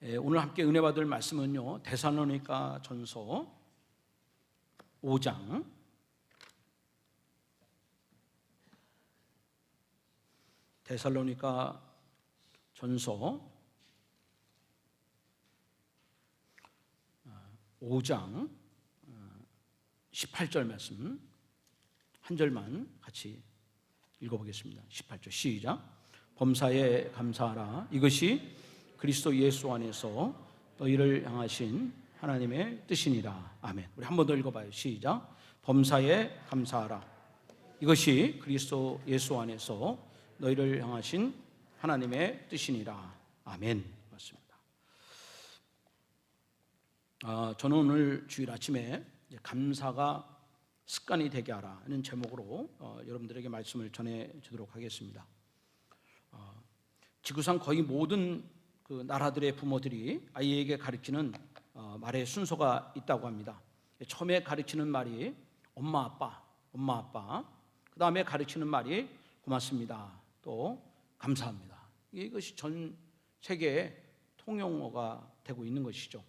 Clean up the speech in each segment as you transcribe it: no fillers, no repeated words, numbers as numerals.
오늘 함께 은혜 받을 말씀은요, 데살로니가 전서 5장 데살로니가 전서 5장 18절 말씀 한 절만 같이 읽어보겠습니다. 18절 시작. 범사에 감사하라. 이것이 그리스도 예수 안에서 너희를 향하신 하나님의 뜻이니라. 아멘. 우리 한 번 더 읽어봐요. 시작. 범사에 감사하라. 이것이 그리스도 예수 안에서 너희를 향하신 하나님의 뜻이니라. 아멘. 맞습니다. 저는 오늘 주일 아침에 감사가 습관이 되게 하라는 제목으로 여러분들에게 말씀을 전해주도록 하겠습니다. 지구상 거의 모든 그 나라들의 부모들이 아이에게 가르치는 말의 순서가 있다고 합니다. 처음에 가르치는 말이 엄마 아빠, 그 다음에 가르치는 말이 고맙습니다, 또 감사합니다. 이것이 전 세계의 통용어가 되고 있는 것이죠.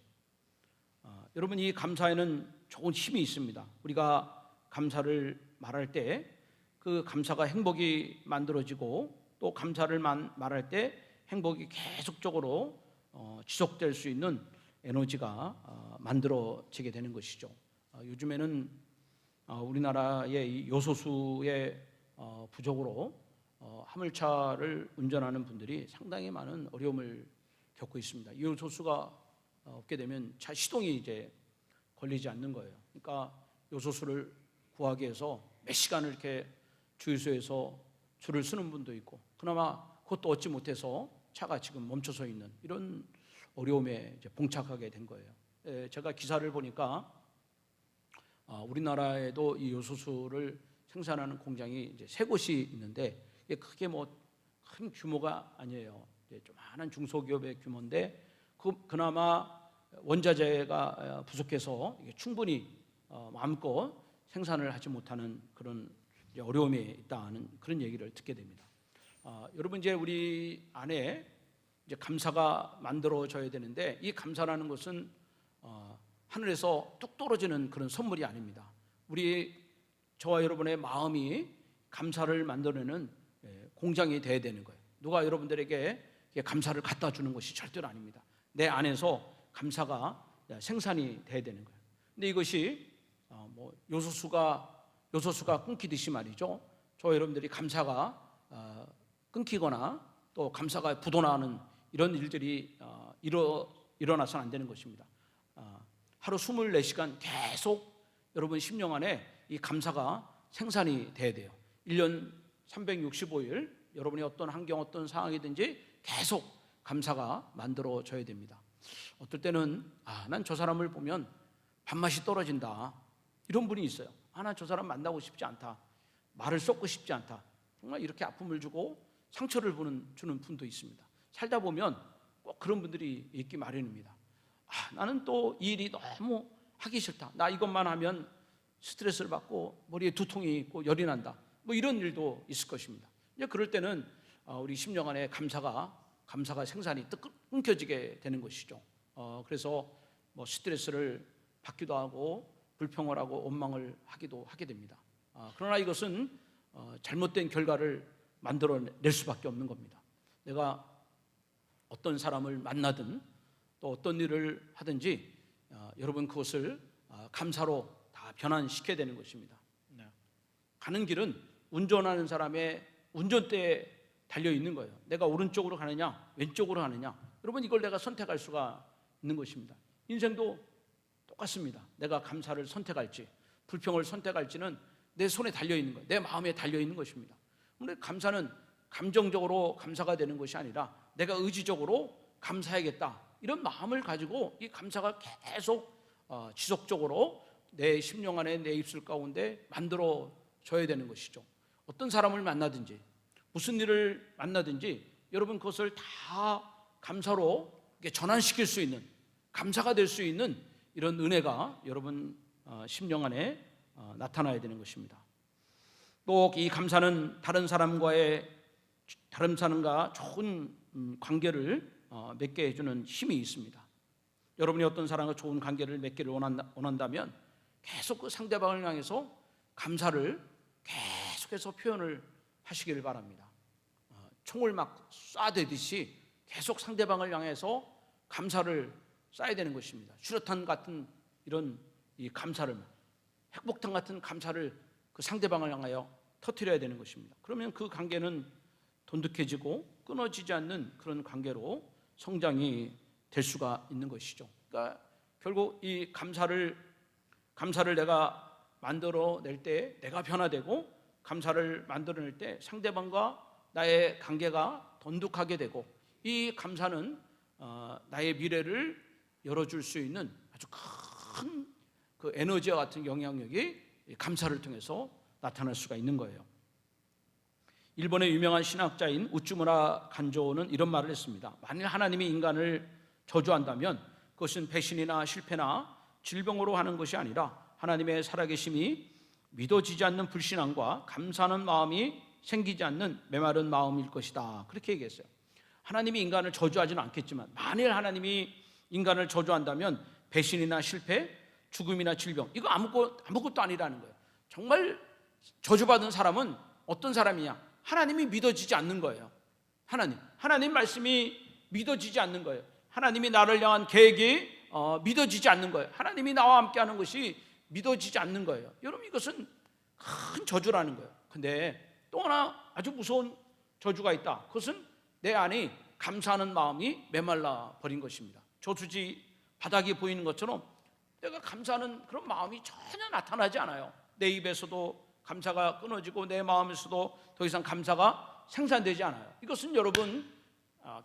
여러분, 이 감사에는 좋은 힘이 있습니다. 우리가 감사를 말할 때 그 감사가 행복이 만들어지고, 또 감사를 말할 때 행복이 계속적으로 지속될 수 있는 에너지가 만들어지게 되는 것이죠. 요즘에는 우리나라의 이 요소수의 부족으로 화물차를 운전하는 분들이 상당히 많은 어려움을 겪고 있습니다. 이 요소수가 없게 되면 차 시동이 이제 걸리지 않는 거예요. 그러니까 요소수를 구하기 위해서 몇 시간을 이렇게 주유소에서 줄을 서는 분도 있고, 그나마 그것도 얻지 못해서 차가 지금 멈춰서 있는 이런 어려움에 이제 봉착하게 된 거예요. 제가 기사를 보니까 우리나라에도 이 요소수를 생산하는 공장이 이제 3곳이 있는데, 이게 크게 뭐 큰 규모가 아니에요. 조그마한 중소기업의 규모인데, 그나마 원자재가 부족해서 충분히 마음껏 생산을 하지 못하는 그런 어려움에 있다는 그런 얘기를 듣게 됩니다. 여러분, 이제 우리 안에 이제 감사가 만들어져야 되는데, 이 감사라는 것은 하늘에서 뚝 떨어지는 그런 선물이 아닙니다. 저와 여러분의 마음이 감사를 만들어내는 공장이 돼야 되는 거예요. 누가 여러분들에게 감사를 갖다 주는 것이 절대로 아닙니다. 내 안에서 감사가 생산이 돼야 되는 거예요. 근데 이것이 요소수가 끊기듯이 말이죠. 저와 여러분들이 감사가 끊기거나 또 감사가 부도나는 이런 일들이 일어나서는 안 되는 것입니다. 하루 24시간 계속 여러분 심령 안에 이 감사가 생산이 돼야 돼요. 1년 365일 여러분이 어떤 환경, 어떤 상황이든지 계속 감사가 만들어져야 됩니다. 어떨 때는 난 저 사람을 보면 밥맛이 떨어진다, 이런 분이 있어요. 난 저 사람 만나고 싶지 않다, 말을 쏟고 싶지 않다, 정말 이렇게 아픔을 주고 상처를 주는 분도 있습니다. 살다 보면 꼭 그런 분들이 있기 마련입니다. 나는 또 이 일이 너무 하기 싫다, 나 이것만 하면 스트레스를 받고 머리에 두통이 있고 열이 난다, 뭐 이런 일도 있을 것입니다. 이제 그럴 때는 우리 심령 안에 감사가 생산이 끊겨지게 되는 것이죠. 그래서 스트레스를 받기도 하고 불평을 하고 원망을 하기도 하게 됩니다. 그러나 이것은 잘못된 결과를 만들어낼 수밖에 없는 겁니다. 내가 어떤 사람을 만나든 또 어떤 일을 하든지 여러분 그것을 감사로 다 변환시켜야 되는 것입니다. 가는 길은 운전하는 사람의 운전대에 달려 있는 거예요. 내가 오른쪽으로 가느냐 왼쪽으로 가느냐, 여러분 이걸 내가 선택할 수가 있는 것입니다. 인생도 똑같습니다. 내가 감사를 선택할지 불평을 선택할지는 내 손에 달려 있는 거예요. 내 마음에 달려 있는 것입니다. 근데 감사는 감정적으로 감사가 되는 것이 아니라 내가 의지적으로 감사해야겠다, 이런 마음을 가지고 이 감사가 계속 지속적으로 내 심령 안에, 내 입술 가운데 만들어져야 되는 것이죠. 어떤 사람을 만나든지 무슨 일을 만나든지 여러분 그것을 다 감사로 전환시킬 수 있는, 감사가 될 수 있는 이런 은혜가 여러분 심령 안에 나타나야 되는 것입니다. 또 이 감사는 다른 사람과 좋은 관계를 맺게 해주는 힘이 있습니다. 여러분이 어떤 사람과 좋은 관계를 맺기를 원한다면 계속 그 상대방을 향해서 감사를 계속해서 표현을 하시기를 바랍니다. 총을 막 쏴대듯이 계속 상대방을 향해서 감사를 쏴야 되는 것입니다. 수류탄 같은 이런 이 감사를, 핵폭탄 같은 감사를 그 상대방을 향하여 터뜨려야 되는 것입니다. 그러면 그 관계는 돈독해지고 끊어지지 않는 그런 관계로 성장이 될 수가 있는 것이죠. 그러니까 결국 이 감사를 내가 만들어낼 때 내가 변화되고, 감사를 만들어낼 때 상대방과 나의 관계가 돈독하게 되고, 이 감사는 나의 미래를 열어줄 수 있는 아주 큰 그 에너지와 같은 영향력이 감사를 통해서 나타날 수가 있는 거예요. 일본의 유명한 신학자인 우츠무라 간조는 이런 말을 했습니다. 만일 하나님이 인간을 저주한다면 그것은 배신이나 실패나 질병으로 하는 것이 아니라 하나님의 살아계심이 믿어지지 않는 불신앙과 감사하는 마음이 생기지 않는 메마른 마음일 것이다. 그렇게 얘기했어요. 하나님이 인간을 저주하지는 않겠지만 만일 하나님이 인간을 저주한다면 배신이나 실패, 죽음이나 질병, 이거 아무것도 아니라는 거예요. 정말 저주받은 사람은 어떤 사람이냐? 하나님이 믿어지지 않는 거예요. 하나님 말씀이 믿어지지 않는 거예요. 하나님이 나를 향한 계획이 믿어지지 않는 거예요. 하나님이 나와 함께하는 것이 믿어지지 않는 거예요. 여러분, 이것은 큰 저주라는 거예요. 근데 또 하나 아주 무서운 저주가 있다. 그것은 내 안이 감사하는 마음이 메말라 버린 것입니다. 저수지 바닥이 보이는 것처럼 내가 감사하는 그런 마음이 전혀 나타나지 않아요. 내 입에서도 감사가 끊어지고 내 마음에서도 더 이상 감사가 생산되지 않아요. 이것은 여러분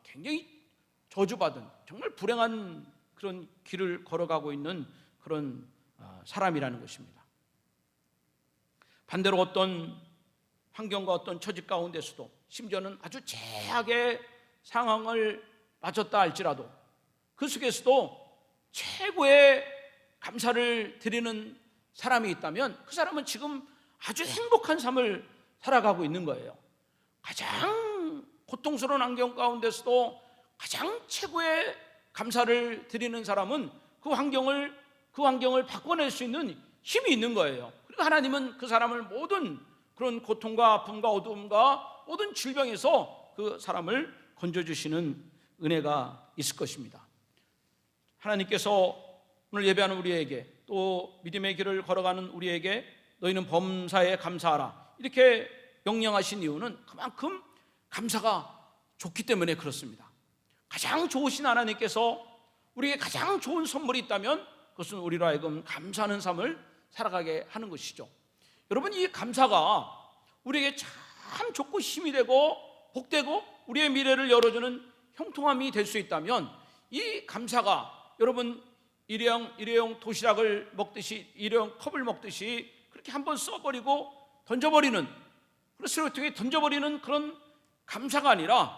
굉장히 저주받은, 정말 불행한 그런 길을 걸어가고 있는 그런 사람이라는 것입니다. 반대로 어떤 환경과 어떤 처지 가운데서도, 심지어는 아주 최악의 상황을 맞았다 할지라도 그 속에서도 최고의 감사를 드리는 사람이 있다면 그 사람은 지금 아주 행복한 삶을 살아가고 있는 거예요. 가장 고통스러운 환경 가운데서도 가장 최고의 감사를 드리는 사람은 그 환경을 바꿔낼 수 있는 힘이 있는 거예요. 그리고 하나님은 그 사람을 모든 그런 고통과 아픔과 어두움과 모든 질병에서 그 사람을 건져주시는 은혜가 있을 것입니다. 하나님께서 오늘 예배하는 우리에게, 또 믿음의 길을 걸어가는 우리에게 너희는 범사에 감사하라 이렇게 명령하신 이유는 그만큼 감사가 좋기 때문에 그렇습니다. 가장 좋으신 하나님께서 우리에게 가장 좋은 선물이 있다면 그것은 우리로 하여금 감사하는 삶을 살아가게 하는 것이죠. 여러분, 이 감사가 우리에게 참 좋고 힘이 되고 복되고 우리의 미래를 열어주는 형통함이 될 수 있다면, 이 감사가 여러분 일회용 도시락을 먹듯이, 일회용 컵을 먹듯이 그렇게 한번 써버리고 던져버리는, 쓰레기통에 던져버리는 그런 감사가 아니라,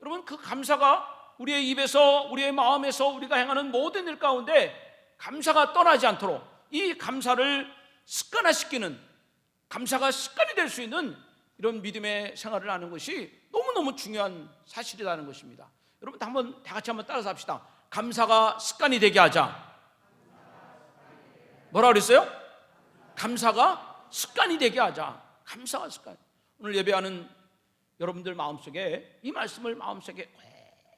여러분 그 감사가 우리의 입에서, 우리의 마음에서 우리가 행하는 모든 일 가운데 감사가 떠나지 않도록 이 감사를 습관화시키는, 감사가 습관이 될 수 있는 이런 믿음의 생활을 하는 것이 너무너무 중요한 사실이라는 것입니다. 여러분 다 같이 한번 따라서 합시다. 감사가 습관이 되게 하자. 뭐라 그랬어요? 감사가 습관이 되게 하자. 감사가 습관. 오늘 예배하는 여러분들 마음속에 이 말씀을 마음속에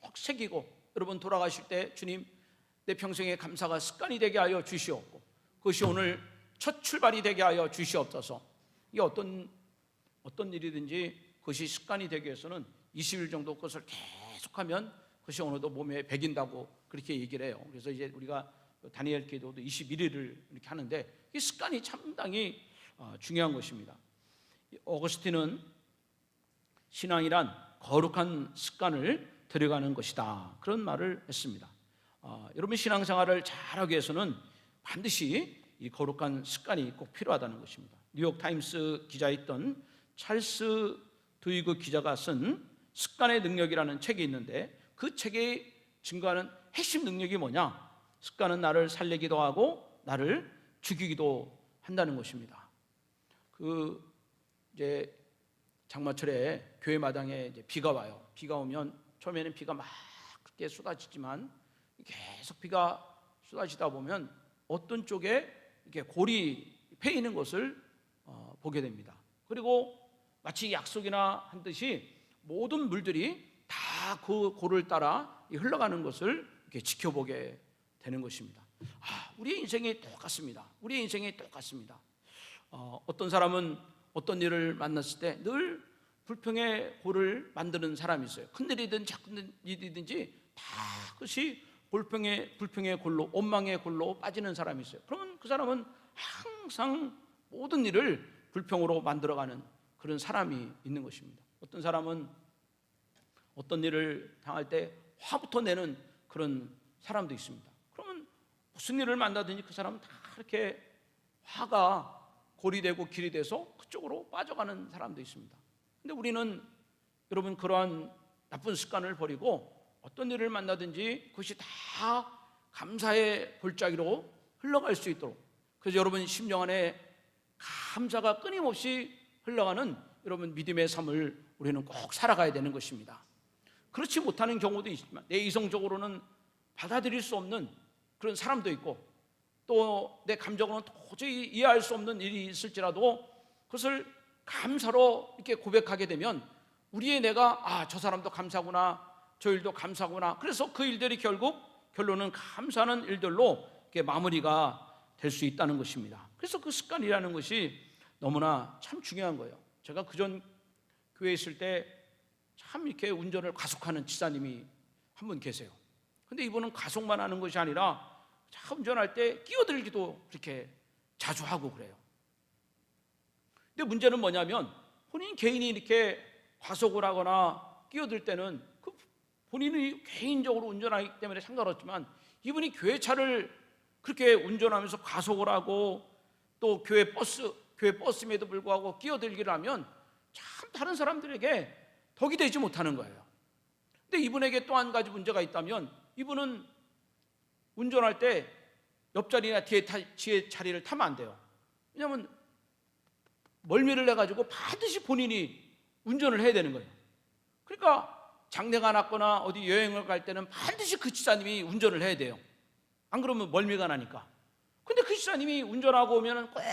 꼭 새기고, 여러분 돌아가실 때 주님, 내 평생에 감사가 습관이 되게 하여 주시옵고, 그것이 오늘 첫 출발이 되게 하여 주시옵소서. 이게 어떤 일이든지 그것이 습관이 되기 위해서는 20일 정도 그것을 계속하면 그것이 어느덧 몸에 배긴다고 그렇게 얘기를 해요. 그래서 이제 우리가 다니엘 기도도 21일을 이렇게 하는데, 이 습관이 상당히 중요한 것입니다. 어거스틴은 신앙이란 거룩한 습관을 들여가는 것이다, 그런 말을 했습니다. 여러분 신앙생활을 잘하기 위해서는 반드시 이 거룩한 습관이 꼭 필요하다는 것입니다. 뉴욕타임스 기자였던 찰스 두이그 기자가 쓴 습관의 능력이라는 책이 있는데, 그 책에 증거하는 핵심 능력이 뭐냐? 습관은 나를 살리기도 하고 나를 죽이기도 한다는 것입니다. 이제 장마철에 교회 마당에 이제 비가 와요. 비가 오면 처음에는 비가 막 맑게 쏟아지지만 계속 비가 쏟아지다 보면 어떤 쪽에 이렇게 골이 패이는 것을 보게 됩니다. 그리고 마치 약속이나 한 듯이 모든 물들이 다 그 골을 따라 흘러가는 것을 이렇게 지켜보게 되는 것입니다. 우리의 인생이 똑같습니다. 우리의 인생이 똑같습니다. 어떤 사람은 어떤 일을 만났을 때 늘 불평의 골을 만드는 사람이 있어요. 큰 일이든 작은 일이든지 다 그것이 불평의 골로, 원망의 골로 빠지는 사람이 있어요. 그러면 그 사람은 항상 모든 일을 불평으로 만들어가는 그런 사람이 있는 것입니다. 어떤 사람은 어떤 일을 당할 때 화부터 내는 그런 사람도 있습니다. 그러면 무슨 일을 만나든지 그 사람은 다 이렇게 화가 골이 되고 길이 돼서 그쪽으로 빠져가는 사람도 있습니다. 근데 우리는 여러분 그러한 나쁜 습관을 버리고 어떤 일을 만나든지 그것이 다 감사의 골짜기로 흘러갈 수 있도록, 그래서 여러분 심령 안에 감사가 끊임없이 흘러가는 여러분 믿음의 삶을 우리는 꼭 살아가야 되는 것입니다. 그렇지 못하는 경우도 있지만 내 이성적으로는 받아들일 수 없는 그런 사람도 있고 또 내 감정으로는 도저히 이해할 수 없는 일이 있을지라도 그것을 감사로 이렇게 고백하게 되면 우리의 내가 저 사람도 감사구나, 저 일도 감사구나, 그래서 그 일들이 결론은 감사하는 일들로 이렇게 마무리가 될 수 있다는 것입니다. 그래서 그 습관이라는 것이 너무나 참 중요한 거예요. 제가 그전 교회에 있을 때 참 이렇게 운전을 과속하는 지사님이 한 분 계세요. 근데 이분은 과속만 하는 것이 아니라 차 운전할 때 끼어들기도 그렇게 자주 하고 그래요. 근데 문제는 뭐냐면 본인 개인이 이렇게 과속을 하거나 끼어들 때는 그 본인이 개인적으로 운전하기 때문에 상관없지만 이분이 교회 차를 그렇게 운전하면서 과속을 하고 또 교회 버스임에도 불구하고 끼어들기를 하면 참 다른 사람들에게 덕이 되지 못하는 거예요. 근데 이분에게 또 한 가지 문제가 있다면 이분은 운전할 때 옆자리나 뒤에 자리를 타면 안 돼요. 왜냐하면 멀미를 해가지고 반드시 본인이 운전을 해야 되는 거예요. 그러니까 장례가 났거나 어디 여행을 갈 때는 반드시 그 지사님이 운전을 해야 돼요. 안 그러면 멀미가 나니까. 근데 그 지사님이 운전하고 오면 꼭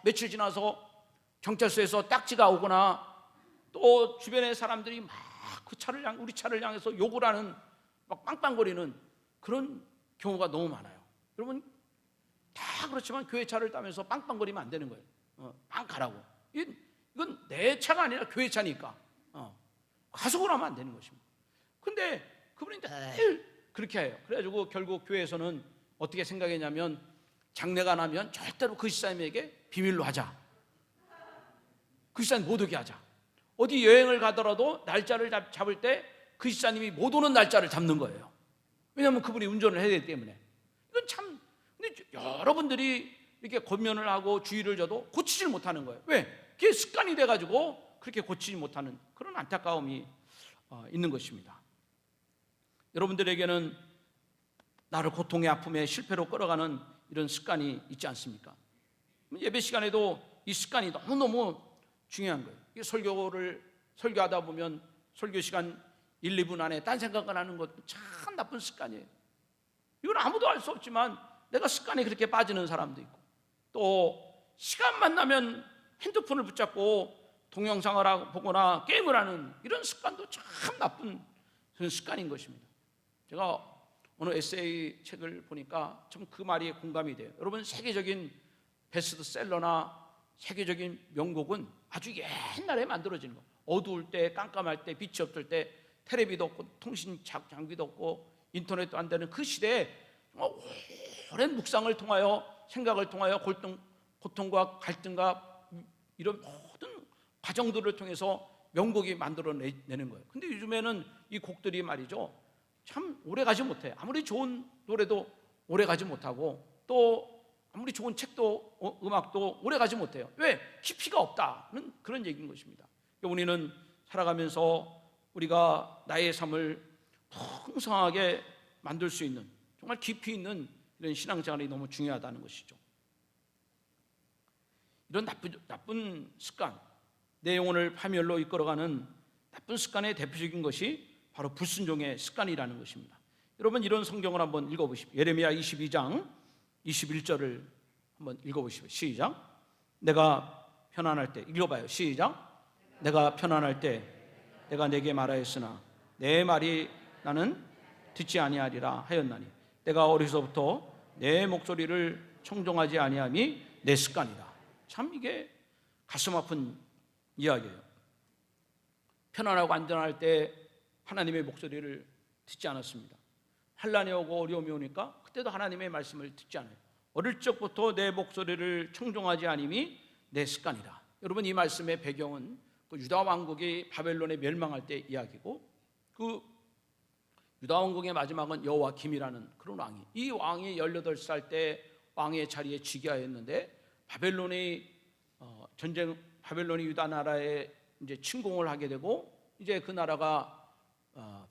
며칠 지나서 경찰서에서 딱지가 오거나 또 주변의 사람들이 막 우리 차를 향해서 욕을 하는 막 빵빵거리는 그런 경우가 너무 많아요. 여러분 다 그렇지만 교회 차를 타면서 빵빵거리면 안 되는 거예요. 빵 가라고. 이건 내 차가 아니라 교회 차니까 과속을 하면 안 되는 것입니다. 근데 그분이 늘 그렇게 해요. 그래가지고 결국 교회에서는 어떻게 생각했냐면 장례가 나면 절대로 그 지사님에게 비밀로 하자. 그 지사님 못 오게 하자. 어디 여행을 가더라도 날짜를 잡을 때 그 지사님이 못 오는 날짜를 잡는 거예요. 왜냐하면 그분이 운전을 해야 되기 때문에. 이건 참, 근데 여러분들이 이렇게 권면을 하고 주의를 줘도 고치질 못하는 거예요. 왜? 그게 습관이 돼가지고 그렇게 고치지 못하는 그런 안타까움이 있는 것입니다. 여러분들에게는 나를 고통의 아픔에 실패로 끌어가는 이런 습관이 있지 않습니까? 예배 시간에도 이 습관이 너무너무 중요한 거예요. 이게 설교하다 보면 설교 시간 1, 2분 안에 딴 생각을 하는 것도 참 나쁜 습관이에요. 이건 아무도 알 수 없지만 내가 습관에 그렇게 빠지는 사람도 있고 또 시간만 나면 핸드폰을 붙잡고 동영상을 보거나 게임을 하는 이런 습관도 참 나쁜 그런 습관인 것입니다. 제가 어느 에세이 책을 보니까 참 그 말이 공감이 돼요. 여러분 세계적인 베스트셀러나 세계적인 명곡은 아주 옛날에 만들어지는 거예요. 어두울 때, 깜깜할 때, 빛이 없을 때, 텔레비도 없고 통신 장비도 없고 인터넷도 안 되는 그 시대에 오랜 묵상을 통하여 생각을 통하여 고통과 갈등과 이런 모든 과정들을 통해서 명곡이 만들어내는 거예요. 근데 요즘에는 이 곡들이 말이죠 참 오래가지 못해. 아무리 좋은 노래도 오래가지 못하고 또 아무리 좋은 책도 음악도 오래가지 못해요. 왜? 깊이가 없다는 그런 얘기인 것입니다. 우리는 살아가면서 우리가 나의 삶을 풍성하게 만들 수 있는 정말 깊이 있는 이런 신앙생활이 너무 중요하다는 것이죠. 이런 나쁜 습관, 내 영혼을 파멸로 이끌어가는 나쁜 습관의 대표적인 것이 바로 불순종의 습관이라는 것입니다. 여러분 이런 성경을 한번 읽어보십시오. 예레미야 22장 21절을 한번 읽어보십시오. 시작. 내가 편안할 때, 읽어봐요. 시작. 내가 편안할 때 내가 내게 말하였으나 내 말이 나는 듣지 아니하리라 하였나니 내가 어려서부터 내 목소리를 청종하지 아니함이 내 습관이다. 참 이게 가슴 아픈 이야기예요. 편안하고 안전할 때 하나님의 목소리를 듣지 않았습니다. 환난이 오고 어려움이 오니까 그때도 하나님의 말씀을 듣지 않아요. 어릴 적부터 내 목소리를 청종하지 않음이 내 습관이다. 여러분 이 말씀의 배경은 그 유다 왕국이 바벨론에 멸망할 때 이야기고, 그 유다 왕국의 마지막은 여호와김이라는 그런 왕이, 이 왕이 18살 때 왕의 자리에 즉위하였는데 바벨론이 유다 나라에 이제 침공을 하게 되고 이제 그 나라가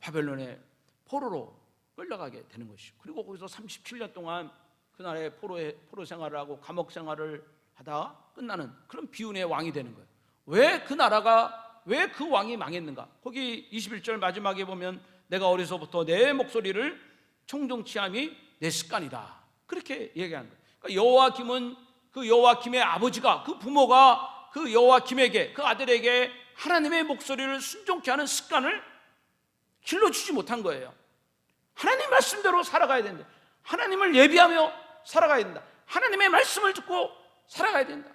바벨론의 포로로 끌려가게 되는 것이죠. 그리고 거기서 37년 동안 그 나라의 포로 생활을 하고 감옥 생활을 하다가 끝나는 그런 비운의 왕이 되는 거예요. 왜 그 왕이 망했는가? 거기 21절 마지막에 보면 내가 어려서부터 내 목소리를 청종치 함이 내 습관이다. 그렇게 얘기하는 거예요. 그러니까 여호와김은 그 여호와김의 아버지가, 그 부모가 그 여호와김에게, 그 아들에게 하나님의 목소리를 순종케 하는 습관을 길러주지 못한 거예요. 하나님 말씀대로 살아가야 된다. 하나님을 예비하며 살아가야 된다. 하나님의 말씀을 듣고 살아가야 된다.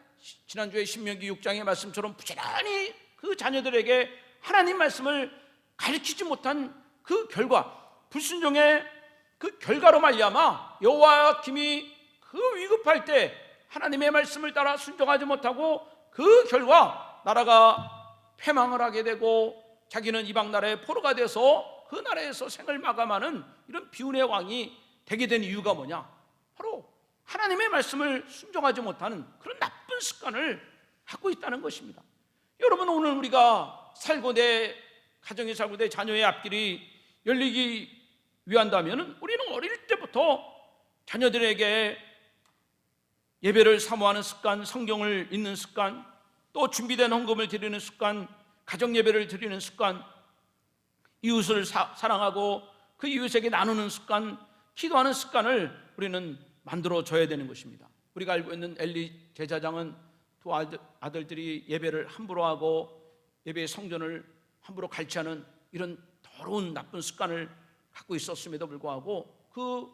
지난주에 신명기 6장의 말씀처럼 부지런히 그 자녀들에게 하나님 말씀을 가르치지 못한 그 결과, 불순종의 그 결과로 말미암아 여호와김이 그 위급할 때 하나님의 말씀을 따라 순종하지 못하고 그 결과 나라가 패망을 하게 되고 자기는 이방 나라의 포로가 돼서 그 나라에서 생을 마감하는 이런 비운의 왕이 되게 된 이유가 뭐냐? 바로 하나님의 말씀을 순종하지 못하는 그런 나쁜 습관을 갖고 있다는 것입니다. 여러분 오늘 우리가 살고 내 가정이 살고 내 자녀의 앞길이 열리기 위한다면 우리는 어릴 때부터 자녀들에게 예배를 사모하는 습관, 성경을 읽는 습관, 또 준비된 헌금을 드리는 습관, 가정 예배를 드리는 습관, 이웃을 사랑하고 그 이웃에게 나누는 습관, 기도하는 습관을 우리는 만들어줘야 되는 것입니다. 우리가 알고 있는 엘리 제사장은 두 아들들이 예배를 함부로 하고 예배의 성전을 함부로 갈취하는 이런 더러운 나쁜 습관을 갖고 있었음에도 불구하고 그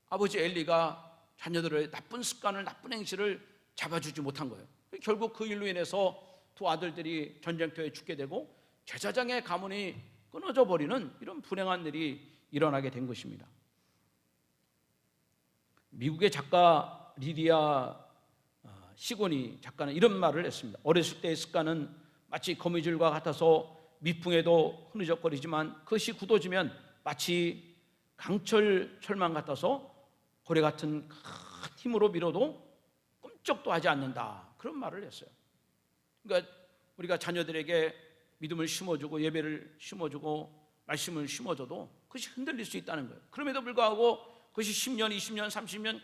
아버지 엘리가 자녀들의 나쁜 습관을, 나쁜 행실을 잡아주지 못한 거예요. 결국 그 일로 인해서 두 아들들이 전쟁터에 죽게 되고 제사장의 가문이 끊어져 버리는 이런 불행한 일이 일어나게 된 것입니다. 미국의 작가 리디아 시고니 작가는 이런 말을 했습니다. 어렸을 때의 습관은 마치 거미줄과 같아서 미풍에도 흐느적거리지만 그것이 굳어지면 마치 강철 철망 같아서 고래 같은 큰 힘으로 밀어도 꿈쩍도 하지 않는다. 그런 말을 했어요. 그러니까 우리가 자녀들에게 믿음을 심어주고 예배를 심어주고 말씀을 심어줘도 그것이 흔들릴 수 있다는 거예요. 그럼에도 불구하고 그것이 10년, 20년, 30년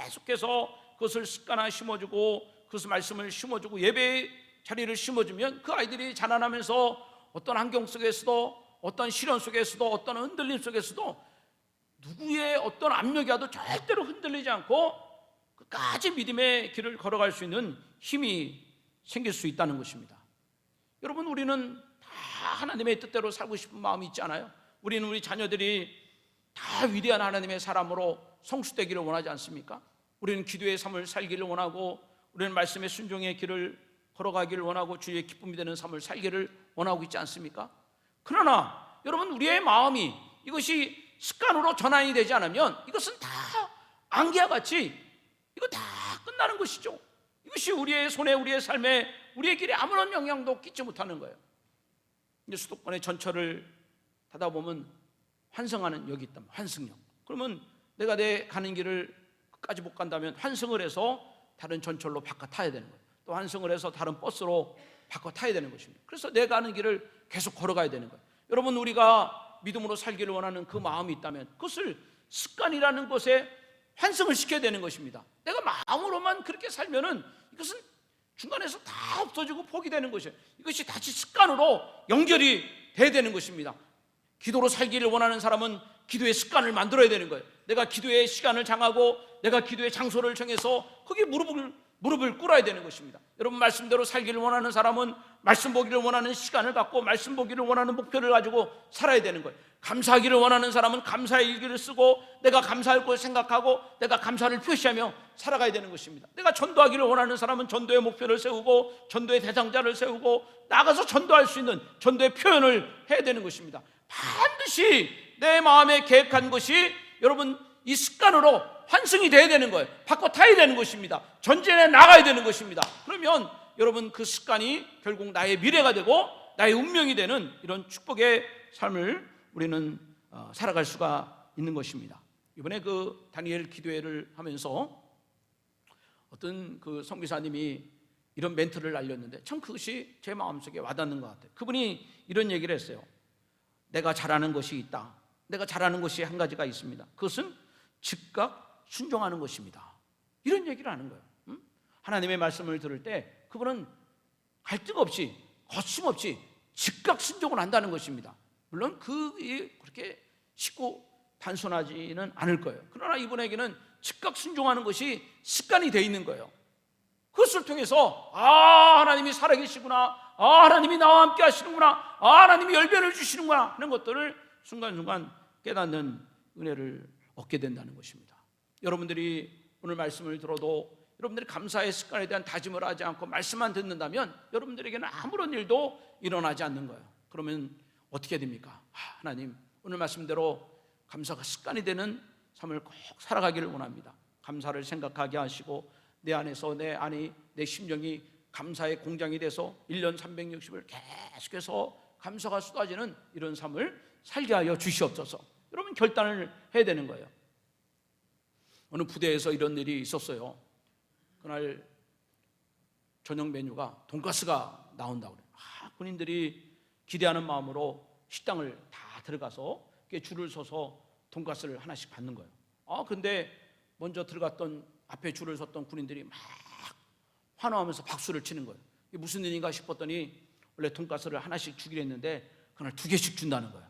계속해서 그것을 습관화 심어주고 그것을 말씀을 심어주고 예배의 자리를 심어주면 그 아이들이 자라나면서 어떤 환경 속에서도 어떤 시련 속에서도 어떤 흔들림 속에서도 누구의 어떤 압력이 와도 절대로 흔들리지 않고 끝까지 믿음의 길을 걸어갈 수 있는 힘이 생길 수 있다는 것입니다. 여러분 우리는 다 하나님의 뜻대로 살고 싶은 마음이 있지 않아요? 우리는 우리 자녀들이 다 위대한 하나님의 사람으로 성숙되기를 원하지 않습니까? 우리는 기도의 삶을 살기를 원하고 우리는 말씀의 순종의 길을 걸어가기를 원하고 주의 기쁨이 되는 삶을 살기를 원하고 있지 않습니까? 그러나 여러분 우리의 마음이 이것이 습관으로 전환이 되지 않으면 이것은 다 안개와 같이 이거 다 끝나는 것이죠. 이것이 우리의 손에 우리의 삶에 우리의 길에 아무런 영향도 끼치 못하는 거예요. 이제 수도권의 전철을 타다 보면 환승하는 역이 있다면 환승역. 그러면 내가 내 가는 길을 끝까지 못 간다면 환승을 해서 다른 전철로 바꿔 타야 되는 거예요. 또 환승을 해서 다른 버스로 바꿔 타야 되는 것입니다. 그래서 내가 가는 길을 계속 걸어가야 되는 거예요. 여러분 우리가 믿음으로 살기를 원하는 그 마음이 있다면 그것을 습관이라는 것에 환승을 시켜야 되는 것입니다. 내가 마음으로만 그렇게 살면은 이것은 중간에서 다 없어지고 포기되는 것이에요. 이것이 다시 습관으로 연결이 돼야 되는 것입니다. 기도로 살기를 원하는 사람은 기도의 습관을 만들어야 되는 거예요. 내가 기도의 시간을 정하고 내가 기도의 장소를 정해서 거기에 무릎을 꿇어야 되는 것입니다. 여러분, 말씀대로 살기를 원하는 사람은 말씀 보기를 원하는 시간을 갖고 말씀 보기를 원하는 목표를 가지고 살아야 되는 거예요. 감사하기를 원하는 사람은 감사의 일기를 쓰고 내가 감사할 걸 생각하고 내가 감사를 표시하며 살아가야 되는 것입니다. 내가 전도하기를 원하는 사람은 전도의 목표를 세우고 전도의 대상자를 세우고 나가서 전도할 수 있는 전도의 표현을 해야 되는 것입니다. 반드시 내 마음에 계획한 것이 여러분 이 습관으로 환승이 돼야 되는 거예요. 바꿔 타야 되는 것입니다. 전진해 나가야 되는 것입니다. 그러면 여러분 그 습관이 결국 나의 미래가 되고 나의 운명이 되는 이런 축복의 삶을 우리는 살아갈 수가 있는 것입니다. 이번에 그 다니엘 기도회를 하면서 어떤 그 선교사님이 이런 멘트를 날렸는데 참 그것이 제 마음속에 와닿는 것 같아요. 그분이 이런 얘기를 했어요. 내가 잘하는 것이 있다. 내가 잘하는 것이 한 가지가 있습니다. 그것은 즉각 순종하는 것입니다. 이런 얘기를 하는 거예요. 하나님의 말씀을 들을 때 그분은 갈등 없이 거침없이 즉각 순종을 한다는 것입니다. 물론 그렇게 쉽고 단순하지는 않을 거예요. 그러나 이분에게는 즉각 순종하는 것이 습관이 되어 있는 거예요. 그것을 통해서 하나님이 살아계시구나, 하나님이 나와 함께 하시는구나, 하나님이 열변을 주시는구나 하는 것들을 순간순간 깨닫는 은혜를 얻게 된다는 것입니다. 여러분들이 오늘 말씀을 들어도 여러분들이 감사의 습관에 대한 다짐을 하지 않고 말씀만 듣는다면 여러분들에게는 아무런 일도 일어나지 않는 거예요. 그러면 어떻게 됩니까? 하나님, 오늘 말씀대로 감사가 습관이 되는 삶을 꼭 살아가기를 원합니다. 감사를 생각하게 하시고 내 안에서 내 심령이 감사의 공장이 돼서 1년 360을 계속해서 감사가 쏟아지는 이런 삶을 살게 하여 주시옵소서. 여러분 결단을 해야 되는 거예요. 어느 부대에서 이런 일이 있었어요. 그날 저녁 메뉴가 돈가스가 나온다고 그래요. 군인들이 기대하는 마음으로 식당을 다 들어가서 줄을 서서 돈가스를 하나씩 받는 거예요. 근데 먼저 들어갔던 앞에 줄을 섰던 군인들이 막 환호하면서 박수를 치는 거예요. 이게 무슨 일인가 싶었더니 원래 돈가스를 하나씩 주기로 했는데 그날 2개씩 준다는 거예요.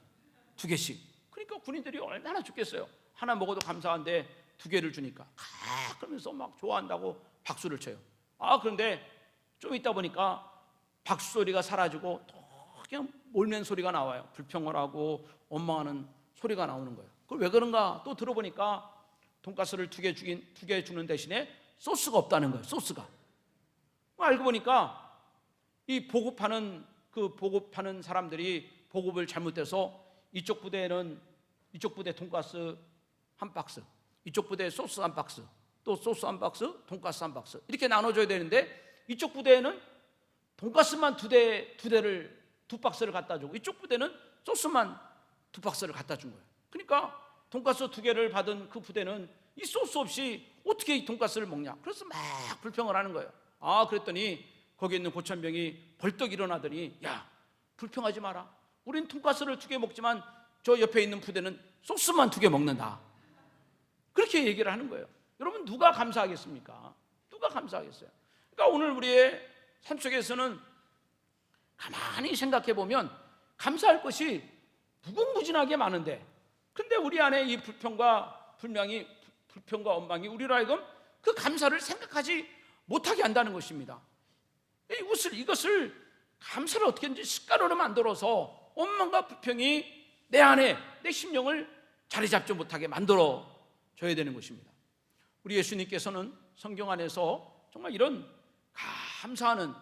2개씩. 그러니까 군인들이 얼마나 좋겠어요. 하나 먹어도 감사한데 2개를 주니까 그러면서 막 좋아한다고 박수를 쳐요. 그런데 좀 있다 보니까 박수 소리가 사라지고 또 그냥 몰면 소리가 나와요. 불평을 하고 원망하는 소리가 나오는 거예요. 그걸 왜 그런가 또 들어보니까 돈가스를 2개 주는 대신에 소스가 없다는 거예요. 소스가. 알고 보니까 이 보급하는 사람들이 보급을 잘못해서 이쪽 부대 돈가스 한 박스, 이쪽 부대 소스 한 박스, 또 소스 한 박스, 돈가스 한 박스 이렇게 나눠줘야 되는데 이쪽 부대에는 돈가스만 2박스를 갖다 주고 이쪽 부대는 소스만 2박스를 갖다 준 거예요. 그러니까 돈가스 2개를 받은 그 부대는 이 소스 없이 어떻게 이 돈가스를 먹냐. 그래서 막 불평을 하는 거예요. 그랬더니 거기 있는 고참병이 벌떡 일어나더니 야, 불평하지 마라. 우린 돈가스를 2개 먹지만 저 옆에 있는 부대는 소스만 2개 먹는다. 그렇게 얘기를 하는 거예요. 여러분 누가 감사하겠습니까? 누가 감사하겠어요? 그러니까 오늘 우리의 삶 속에서는 가만히 생각해 보면 감사할 것이 무궁무진하게 많은데 근데 우리 안에 이 불평과 원망이 우리로 하여금 그 감사를 생각하지 못하게 한다는 것입니다. 이것을 감사를 어떻게 하는지 습관으로 만들어서 원망과 불평이 내 안에 내 심령을 자리 잡지 못하게 만들어 줘야 되는 것입니다. 우리 예수님께서는 성경 안에서 정말 이런 감사하는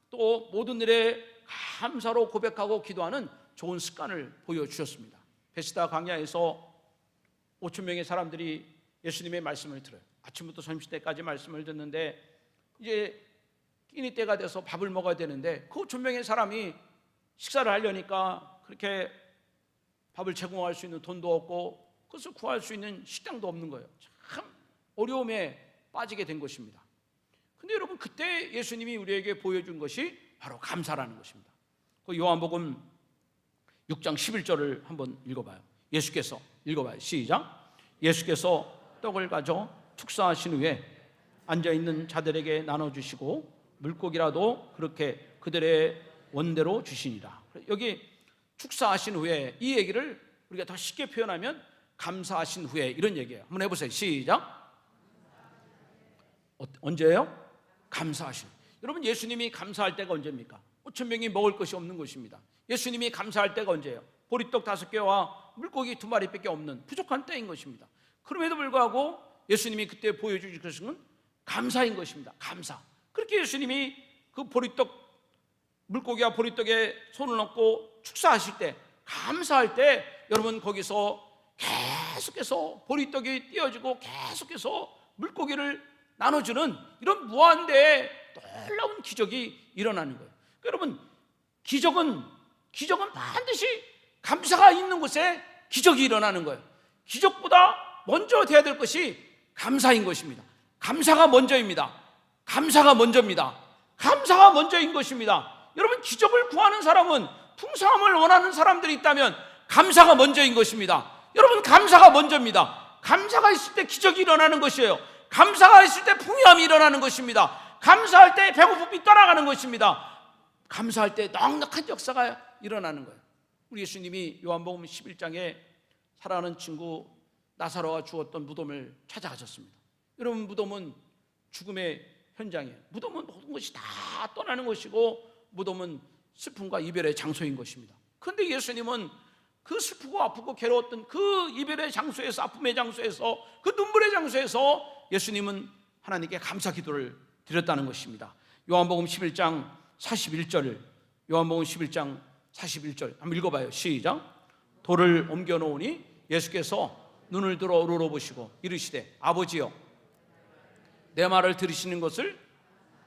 또 모든 일에 감사로 고백하고 기도하는 좋은 습관을 보여주셨습니다. 베스다 광야에서 5,000명의 사람들이 예수님의 말씀을 들어요. 아침부터 점심때까지 말씀을 듣는데 이제 끼니 때가 돼서 밥을 먹어야 되는데 그 5,000명의 사람이 식사를 하려니까 그렇게 밥을 제공할 수 있는 돈도 없고 그것을 구할 수 있는 식당도 없는 거예요. 참 어려움에 빠지게 된 것입니다. 근데 여러분 그때 예수님이 우리에게 보여준 것이 바로 감사라는 것입니다. 그 요한복음 6장 11절을 한번 읽어봐요. 예수께서 읽어봐요. 시작. 예수께서 떡을 가져 축사하신 후에 앉아있는 자들에게 나눠주시고 물고기라도 그렇게 그들의 원대로 주시니라. 여기 축사하신 후에 이 얘기를 우리가 더 쉽게 표현하면 감사하신 후에 이런 얘기예요. 한번 해보세요. 시작. 언제예요? 감사하신. 여러분, 예수님이 감사할 때가 언제입니까? 5,000명이 먹을 것이 없는 것입니다. 예수님이 감사할 때가 언제예요? 보리떡 5개와 물고기 2마리밖에 없는 부족한 때인 것입니다. 그럼에도 불구하고 예수님이 그때 보여주실 것은 감사인 것입니다. 감사. 그렇게 예수님이 그 보리떡, 물고기와 보리떡에 손을 얹고 축사하실 때, 감사할 때, 여러분 거기서 계속해서 보리떡이 띄어지고 계속해서 물고기를 나눠주는 이런 무한대의 놀라운 기적이 일어나는 거예요. 여러분, 기적은 반드시 감사가 있는 곳에 기적이 일어나는 거예요. 기적보다 먼저 돼야 될 것이 감사인 것입니다. 감사가 먼저입니다. 감사가 먼저입니다. 감사가 먼저인 것입니다. 여러분, 기적을 구하는 사람은, 풍성함을 원하는 사람들이 있다면 감사가 먼저인 것입니다. 여러분, 감사가 먼저입니다. 감사가 있을 때 기적이 일어나는 것이에요. 감사가 있을 때 풍요함이 일어나는 것입니다. 감사할 때 배고픔이 떠나가는 것입니다. 감사할 때 넉넉한 역사가 일어나는 거예요. 우리 예수님이 요한복음 11장에 사랑하는 친구 나사로가 죽었던 무덤을 찾아가셨습니다. 여러분, 무덤은 죽음의 현장이에요. 무덤은 모든 것이 다 떠나는 것이고, 무덤은 슬픔과 이별의 장소인 것입니다. 그런데 예수님은 그 슬프고 아프고 괴로웠던 그 이별의 장소에서, 아픔의 장소에서, 그 눈물의 장소에서 예수님은 하나님께 감사 기도를 드렸다는 것입니다. 요한복음 11장 41절, 요한복음 11장 41절 한번 읽어봐요. 시작. 돌을 옮겨 놓으니 예수께서 눈을 들어 우러러보시고 이르시되 아버지여, 내 말을 들으시는 것을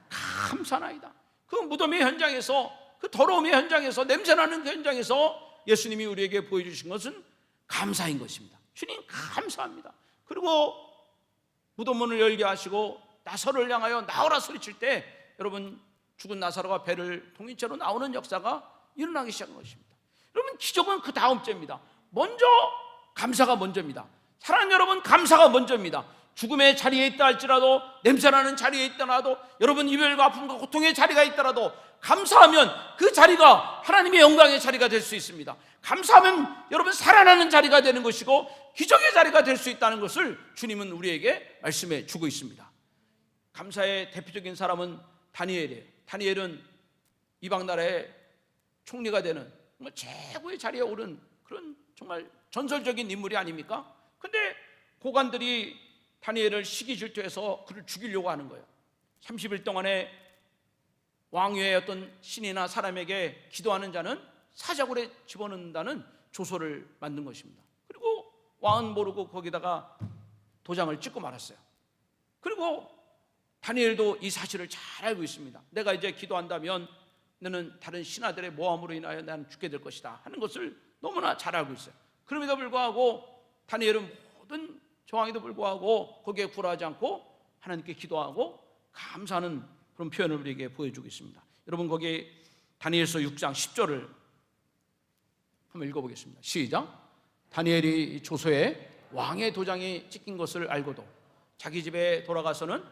감사나이다. 그 무덤의 현장에서, 그 더러움의 현장에서, 냄새나는 그 현장에서 예수님이 우리에게 보여주신 것은 감사인 것입니다. 주님 감사합니다. 그리고 무덤문을 열게 하시고 나사로를 향하여 나오라 소리칠 때, 여러분, 죽은 나사로가 배를 통인채로 나오는 역사가 일어나기 시작한 것입니다. 여러분, 기적은 그 다음 째입니다. 먼저 감사가 먼저입니다. 사랑하는 여러분, 감사가 먼저입니다. 죽음의 자리에 있다 할지라도, 냄새나는 자리에 있더라도, 여러분 이별과 아픔과 고통의 자리가 있더라도 감사하면 그 자리가 하나님의 영광의 자리가 될 수 있습니다. 감사하면 여러분 살아나는 자리가 되는 것이고 기적의 자리가 될 수 있다는 것을 주님은 우리에게 말씀해 주고 있습니다. 감사의 대표적인 사람은 다니엘이에요. 다니엘은 이방 나라의 총리가 되는 정말 최고의 자리에 오른 그런 정말 전설적인 인물이 아닙니까? 근데 고관들이 다니엘을 시기 질투해서 그를 죽이려고 하는 거예요. 30일 동안에 왕위의 어떤 신이나 사람에게 기도하는 자는 사자굴에 집어넣는다는 조서를 만든 것입니다. 그리고 왕은 모르고 거기다가 도장을 찍고 말았어요. 그리고 다니엘도 이 사실을 잘 알고 있습니다. 내가 이제 기도한다면 너는 다른 신하들의 모함으로 인하여 나는 죽게 될 것이다 하는 것을 너무나 잘 알고 있어요. 그럼에도 불구하고 다니엘은 모든 정황에도 불구하고 거기에 굴하지 않고 하나님께 기도하고 감사하는 그런 표현을 우리에게 보여주고 있습니다. 여러분, 거기 다니엘서 6장 10절을 한번 읽어보겠습니다. 시작. 다니엘이 조서에 왕의 도장이 찍힌 것을 알고도 자기 집에 돌아가서는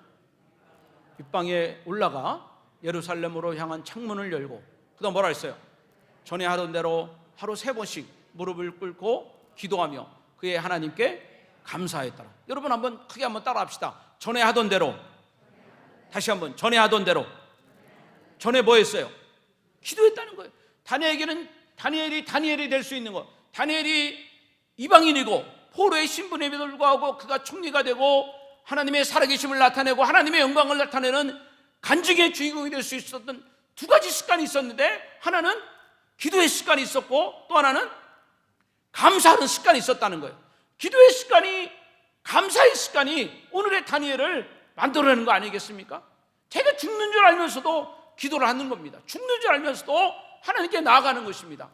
윗방에 올라가 예루살렘으로 향한 창문을 열고, 그 다음 뭐라 했어요? 전에 하던 대로 하루 3번씩 무릎을 꿇고 기도하며 그의 하나님께 감사했더라. 여러분, 한번 크게 한번 따라 합시다. 전에 하던 대로. 다시 한번, 전에 하던 대로. 전에 뭐 했어요? 기도했다는 거예요. 다니엘이 다니엘이 될 수 있는 것, 다니엘이 이방인이고 포로의 신분에 불구하고 그가 총리가 되고 하나님의 살아계심을 나타내고 하나님의 영광을 나타내는 간증의 주인공이 될 수 있었던 두 가지 습관이 있었는데, 하나는 기도의 습관이 있었고 또 하나는 감사하는 습관이 있었다는 거예요. 기도의 습관이, 감사의 습관이 오늘의 다니엘을 만들어내는 거 아니겠습니까? 제가 죽는 줄 알면서도 기도를 하는 겁니다. 죽는 줄 알면서도 하나님께 나아가는 것입니다.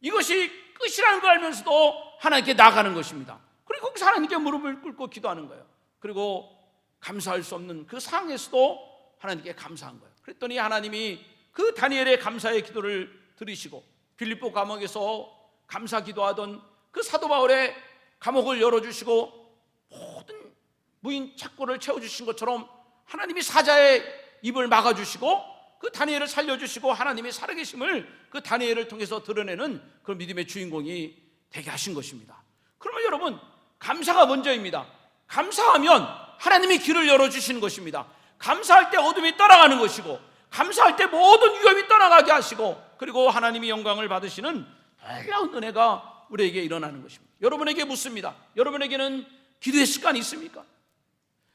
이것이 끝이라는 걸 알면서도 하나님께 나아가는 것입니다. 그리고 거기서 하나님께 무릎을 꿇고 기도하는 거예요. 그리고 감사할 수 없는 그 상황에서도 하나님께 감사한 거예요. 그랬더니 하나님이 그 다니엘의 감사의 기도를 들으시고 빌립보 감옥에서 감사 기도하던 그 사도 바울의 감옥을 열어주시고 모든 무인 착고를 채워주신 것처럼 하나님이 사자의 입을 막아주시고 그 다니엘을 살려주시고 하나님의 살아계심을 그 다니엘을 통해서 드러내는 그런 믿음의 주인공이 되게 하신 것입니다. 그러면 여러분, 감사가 먼저입니다. 감사하면 하나님이 길을 열어주시는 것입니다. 감사할 때 어둠이 떠나가는 것이고, 감사할 때 모든 위험이 떠나가게 하시고, 그리고 하나님이 영광을 받으시는 놀라운 은혜가 우리에게 일어나는 것입니다. 여러분에게 묻습니다. 여러분에게는 기도의 습관이 있습니까?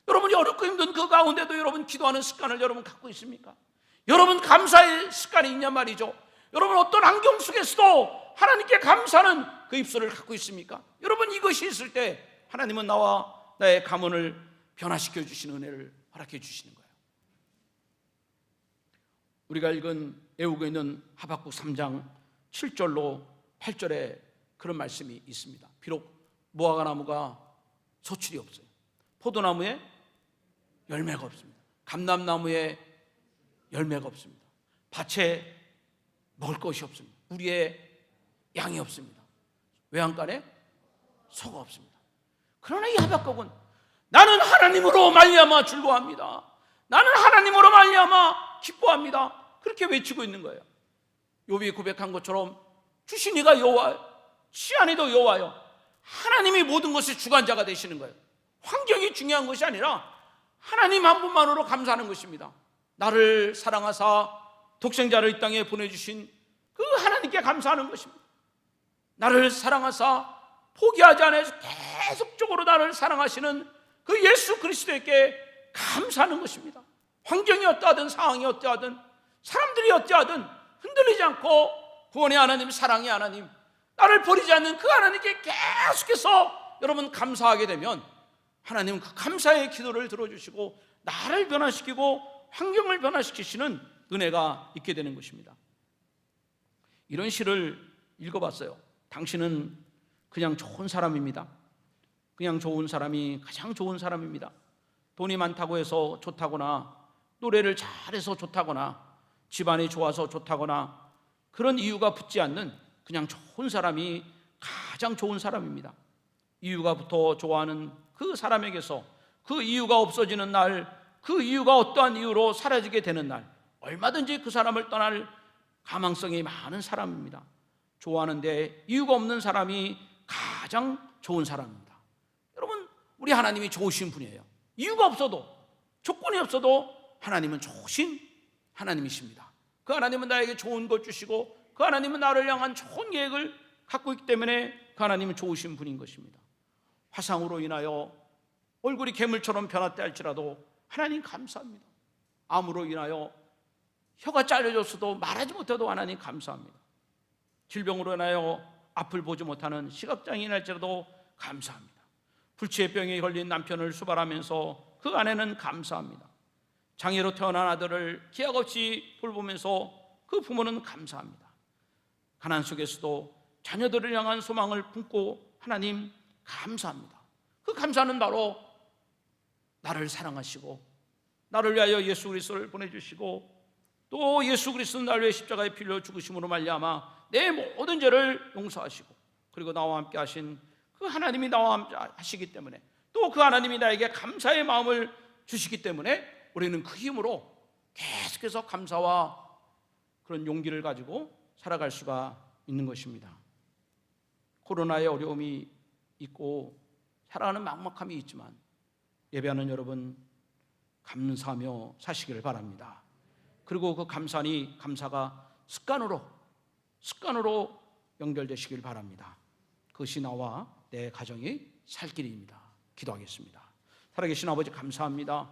여러분이 어렵고 힘든 그 가운데도 여러분 기도하는 습관을 여러분 갖고 있습니까? 여러분 감사의 습관이 있냔 말이죠. 여러분 어떤 환경 속에서도 하나님께 감사하는 그 입술을 갖고 있습니까? 여러분 이것이 있을 때 하나님은 나와 나의 가문을 변화시켜 주시는 은혜를 허락해 주시는 거예요. 우리가 읽은 애우고 있는 하박국 3장 7절로 8절에 그런 말씀이 있습니다. 비록 무화과 나무가 소출이 없어요. 포도나무에 열매가 없습니다. 감람나무에 열매가 없습니다. 밭에 먹을 것이 없습니다. 우리의 양이 없습니다. 외양간에 소가 없습니다. 그러나 이 하박국은 나는 하나님으로 말미암아 즐거워합니다. 나는 하나님으로 말미암아 기뻐합니다. 그렇게 외치고 있는 거예요. 욥이 고백한 것처럼 주신 이가 여호와요, 시안이도 여호와요. 하나님이 모든 것의 주관자가 되시는 거예요. 환경이 중요한 것이 아니라 하나님 한 분만으로 감사하는 것입니다. 나를 사랑하사 독생자를 이 땅에 보내주신 그 하나님께 감사하는 것입니다. 나를 사랑하사 포기하지 않아서 계속적으로 나를 사랑하시는 그 예수 그리스도에게 감사하는 것입니다. 환경이 어떠하든 상황이 어떠하든 사람들이 어떠하든 흔들리지 않고 구원의 하나님, 사랑의 하나님, 나를 버리지 않는 그 하나님께 계속해서 여러분 감사하게 되면 하나님은 그 감사의 기도를 들어주시고 나를 변화시키고 환경을 변화시키시는 은혜가 있게 되는 것입니다. 이런 시를 읽어봤어요. 당신은 그냥 좋은 사람입니다. 그냥 좋은 사람이 가장 좋은 사람입니다. 돈이 많다고 해서 좋다거나 노래를 잘해서 좋다거나 집안이 좋아서 좋다거나 그런 이유가 붙지 않는 그냥 좋은 사람이 가장 좋은 사람입니다. 이유가 붙어 좋아하는 그 사람에게서 그 이유가 없어지는 날, 그 이유가 어떠한 이유로 사라지게 되는 날, 얼마든지 그 사람을 떠날 가망성이 많은 사람입니다. 좋아하는데 이유가 없는 사람이 가장 좋은 사람입니다. 여러분, 우리 하나님이 좋으신 분이에요. 이유가 없어도, 조건이 없어도 하나님은 좋으신 하나님이십니다. 그 하나님은 나에게 좋은 것 주시고 그 하나님은 나를 향한 좋은 계획을 갖고 있기 때문에 그 하나님은 좋으신 분인 것입니다. 화상으로 인하여 얼굴이 괴물처럼 변했다 할지라도 하나님 감사합니다. 암으로 인하여 혀가 잘려졌어도 말하지 못해도 하나님 감사합니다. 질병으로 인하여 앞을 보지 못하는 시각장애인 할지라도 감사합니다. 불치의 병에 걸린 남편을 수발하면서 그 아내는 감사합니다. 장애로 태어난 아들을 기약 없이 돌보면서 그 부모는 감사합니다. 가난 속에서도 자녀들을 향한 소망을 품고 하나님 감사합니다. 그 감사는 바로 나를 사랑하시고 나를 위하여 예수 그리스도를 보내주시고 또 예수 그리스도는 나를 위해 십자가에 피 흘려 죽으심으로 말미암아 내 모든 죄를 용서하시고 그리고 나와 함께 하신 그 하나님이 나와 함께 하시기 때문에 또 그 하나님이 나에게 감사의 마음을 주시기 때문에 우리는 그 힘으로 계속해서 감사와 그런 용기를 가지고 살아갈 수가 있는 것입니다. 코로나의 어려움이 있고 살아가는 막막함이 있지만 예배하는 여러분 감사하며 사시기를 바랍니다. 그리고 그 감사가 습관으로 연결되시길 바랍니다. 그것이 나와 내 가정이 살 길입니다. 기도하겠습니다. 살아계신 아버지 감사합니다.